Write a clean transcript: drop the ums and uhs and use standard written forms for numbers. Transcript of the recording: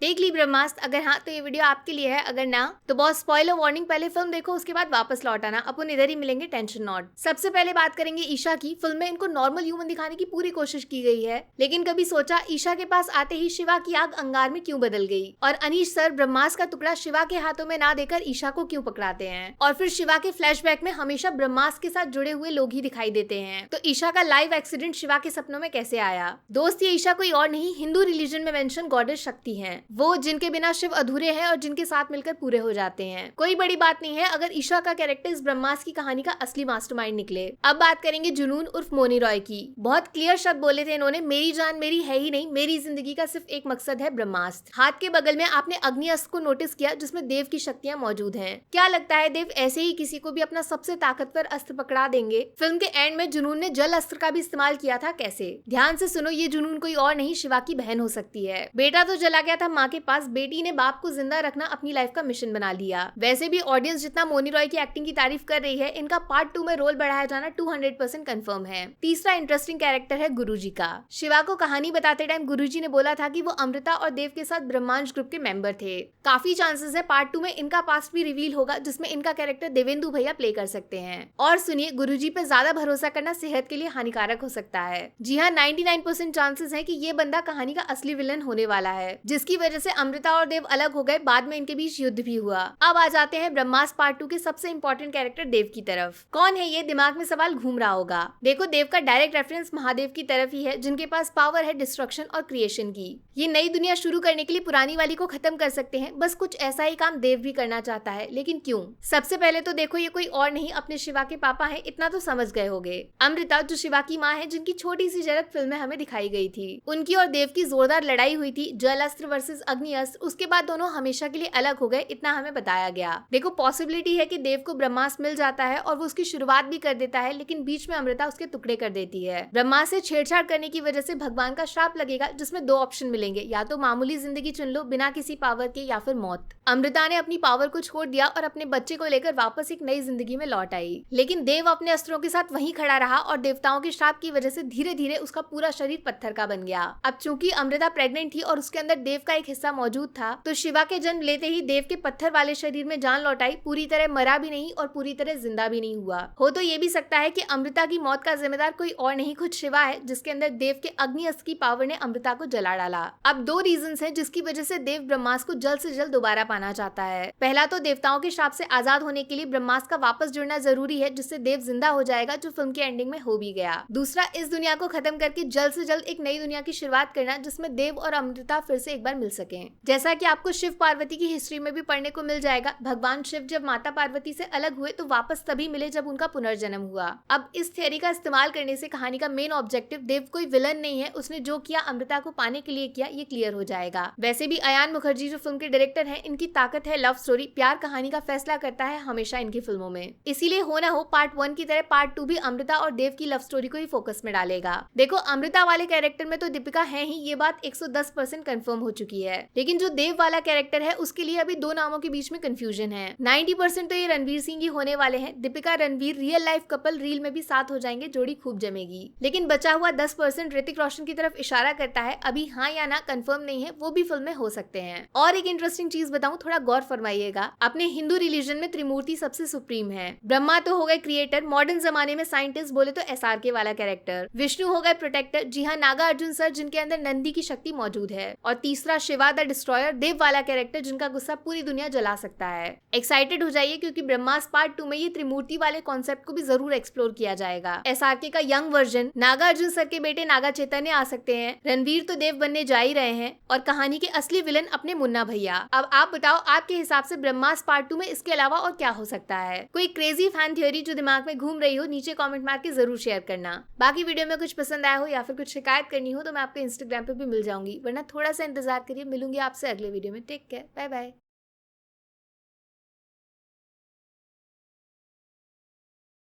देख ली ब्रह्मास्त्र? अगर हाँ तो ये वीडियो आपके लिए है, अगर ना तो बहुत स्पॉइलर वार्निंग, पहले फिल्म देखो उसके बाद वापस लौट आना, अपन इधर ही मिलेंगे, टेंशन नॉट। सबसे पहले बात करेंगे ईशा की। फिल्म में इनको नॉर्मल ह्यूमन दिखाने की पूरी कोशिश की गई है, लेकिन कभी सोचा ईशा के पास आते ही शिवा की आग अंगार में क्यों बदल गई, और अनीश सर ब्रह्मास्त्र का टुकड़ा शिवा के हाथों में ना देकर ईशा को क्यों पकड़ाते हैं, और फिर शिवा के फ्लैशबैक में हमेशा ब्रह्मास्त्र के साथ जुड़े हुए लोग ही दिखाई देते हैं, तो ईशा का लाइव एक्सीडेंट शिवा के सपनों में कैसे आया। दोस्त, ये ईशा कोई और नहीं, हिंदू रिलीजन में मेंशन गॉडेस शक्ति है, वो जिनके बिना शिव अधूरे हैं और जिनके साथ मिलकर पूरे हो जाते हैं। कोई बड़ी बात नहीं है अगर ईशा का कैरेक्टर इस ब्रह्मास्त्र की कहानी का असली मास्टरमाइंड निकले। अब बात करेंगे जुनून उर्फ मोनी रॉय की। बहुत क्लियर शब्द बोले थे इन्होंने, मेरी जान मेरी है ही नहीं, मेरी जिंदगी का सिर्फ एक मकसद है ब्रह्मास्त्र। हाथ के बगल में आपने अग्नि अस्त्र को नोटिस किया जिसमें देव की शक्तियां मौजूद हैं। क्या लगता है देव ऐसे ही किसी को भी अपना सबसे ताकतवर अस्त्र पकड़ा देंगे? फिल्म के एंड में जुनून ने जल अस्त्र का भी इस्तेमाल किया था। कैसे? ध्यान से सुनो, ये जुनून कोई और नहीं शिवा की बहन हो सकती है। बेटा तो चला गया था माँ के पास, बेटी ने बाप को जिंदा रखना अपनी लाइफ का मिशन बना लिया। वैसे भी ऑडियंस जितना मोनी रॉय की एक्टिंग की तारीफ कर रही है, इनका पार्ट 2 में रोल बढ़ाया जाना 200% कंफर्म है। तीसरा इंटरेस्टिंग कैरेक्टर है गुरुजी का। शिवा को कहानी बताते टाइम गुरुजी ने बोला था कि वो अमृता और देव के साथ ब्रह्मांश ग्रुप के मेंबर थे। काफी चांसेस है पार्ट 2 में इनका पास्ट भी रिवील होगा, जिसमें इनका कैरेक्टर देवेंदु भैया प्ले कर सकते हैं। और सुनिए, गुरुजी पे ज्यादा भरोसा करना सेहत के लिए हानिकारक हो सकता है। जी हाँ, 99% चांसेस है कि ये बंदा कहानी का असली विलन होने वाला है, जिसकी वजह से अमृता और देव अलग हो गए, बाद में इनके बीच युद्ध भी हुआ। अब आ जाते हैं ब्रह्मास्त्र पार्ट 2 के सबसे इंपॉर्टेंट कैरेक्टर देव की तरफ। कौन है ये? दिमाग में सवाल घूम रहा होगा। देखो, देव का डायरेक्ट रेफरेंस महादेव की तरफ ही है, जिनके पास पावर है डिस्ट्रक्शन और क्रिएशन की। ये नई दुनिया शुरू करने के लिए पुरानी वाली को खत्म कर सकते हैं। बस कुछ ऐसा ही काम देव भी करना चाहता है, लेकिन क्यों? सबसे पहले तो देखो, ये कोई और नहीं अपने शिवा के पापा हैं, इतना तो समझ गए होंगे। अमृता जो शिवा की माँ है, जिनकी छोटी सी झलक फिल्म में हमें दिखाई गई थी। उनकी और देव की जोरदार लड़ाई हुई थी, जल अस्त्र वर्सेस अग्नि अस्त्र। उसके बाद दोनों हमेशा के लिए अलग हो गए, इतना हमें बताया गया। देखो, पॉसिबिलिटी है कि देव को ब्रह्मास्त्र मिल जाता है और वो उसकी शुरुआत भी कर देता है, लेकिन बीच में अमृता उसके टुकड़े कर देती है। ब्रह्मास्त्र से छेड़छाड़ करने की वजह से भगवान का श्राप लगेगा, जिसमें दो ऑप्शन मिलेंगे, या तो मामूली जिंदगी चुन लो बिना किसी पावर के, या फिर मौत। अमृता ने अपनी पावर को छोड़ दिया और अपने बच्चे को लेकर वापस एक नई जिंदगी में लौट आई, लेकिन देव अपने अस्त्रों के साथ वहीं खड़ा रहा और देवताओं के श्राप की वजह से धीरे धीरे उसका पूरा शरीर पत्थर का बन गया। अब चूंकि अमृता प्रेग्नेंट थी और उसके अंदर देव का एक हिस्सा मौजूद था, तो शिवा के जन्म लेते ही देव के पत्थर वाले शरीर में जान लौट आई। पूरी तरह मरा भी नहीं और पूरी तरह जिंदा भी नहीं हुआ। हो तो ये भी सकता है कि अमृता की मौत का जिम्मेदार कोई और नहीं, खुद शिवा है, जिसके अंदर देव के अग्नि अस्त्र की पावर ने अमृता को जला डाला। अब दो रीजंस हैं जिसकी वजह से देव ब्रह्मास्त्र को जल्द से जल्द दोबारा पाना चाहता है। पहला तो देवताओं के श्राप से आजाद होने के लिए ब्रह्मास्त्र का वापस जुड़ना जरूरी है, जिससे देव जिंदा हो जाएगा, जो फिल्म के एंडिंग में हो भी गया। दूसरा, इस दुनिया को खत्म करके जल्द से जल्द एक नई दुनिया की शुरुआत करना, जिसमें देव और अमृता फिर से एक बार मिल सके। जैसा कि आपको शिव पार्वती की हिस्ट्री में भी पढ़ने को मिल जाएगा, भगवान शिव जब माता पार्वती से अलग हुए तो वापस तभी मिले जब उनका पुनर्जन्म हुआ। अब इस थियरी का इस्तेमाल करने से कहानी का मेन ऑब्जेक्टिव देव कोई विलन नहीं है, उसने जो किया अमृता को पाने के लिए किया, ये क्लियर हो जाएगा। वैसे भी अयान मुखर्जी जो फिल्म के डायरेक्टर हैं, इनकी ताकत है लव स्टोरी, प्यार कहानी का फैसला करता है हमेशा इनकी फिल्मों में। इसीलिए हो ना हो पार्ट 1 की तरह पार्ट 2 भी अमृता और देव की लव स्टोरी को ही फोकस में डालेगा। देखो, अमृता वाले कैरेक्टर में तो दीपिका है ही, ये बात 110% कंफर्म हो चुकी है, लेकिन जो देव वाला कैरेक्टर है उसके लिए अभी दो नामों के बीच में कंफ्यूजन है। 90% तो ये रणवीर सिंह ही होने वाले हैं। Deepika Ranveer real life couple reel में भी साथ हो जाएंगे, जोड़ी खूब जमेगी। लेकिन बचा हुआ 10% ऋतिक रोशन की तरफ इशारा करता है, अभी हाँ या ना कंफर्म नहीं है, वो भी फिल्म में हो सकते हैं। और एक इंटरेस्टिंग चीज बताऊं, थोड़ा गौर फरमाइएगा, अपने हिंदू रिलीजन में त्रिमूर्ति सबसे सुप्रीम है। ब्रह्मा तो हो गए क्रिएटर, मॉडर्न जमाने में साइंटिस्ट बोले तो SRK वाला कैरेक्टर। विष्णु हो गए प्रोटेक्टर, जी हाँ, नागा अर्जुन सर, जिनके अंदर नंदी की शक्ति मौजूद है। और तीसरा शिवा द डिस्ट्रॉयर, देव वाला कैरेक्टर, जिनका गुस्सा पूरी दुनिया जला सकता है। एक्साइटेड हो जाइए, क्योंकि ब्रह्मास्त्र पार्ट 2 में ये त्रिमूर्ति वाले कॉन्सेप्ट को भी जरूर एक्सप्लोर किया जाएगा। SRK का young version Naga Arjun sir के बेटे नागा चैतन्य आ सकते हैं। रणवीर तो देव बनने जा ही रहे हैं, और कहानी के असली विलन अपने मुन्ना भैया। अब आप बताओ, आपके हिसाब से ब्रह्मास्त्र पार्ट 2 में इसके अलावा और क्या हो सकता है? कोई क्रेजी फैन थ्योरी जो दिमाग में घूम रही हो, नीचे कमेंट मार के जरूर शेयर करना। बाकी वीडियो में कुछ पसंद आया हो या फिर कुछ शिकायत करनी हो तो मैं आपको इंस्टाग्राम पे भी मिल जाऊंगी, वरना थोड़ा सा इंतजार करिए, मिलूंगी आपसे अगले वीडियो में। Take care, bye bye.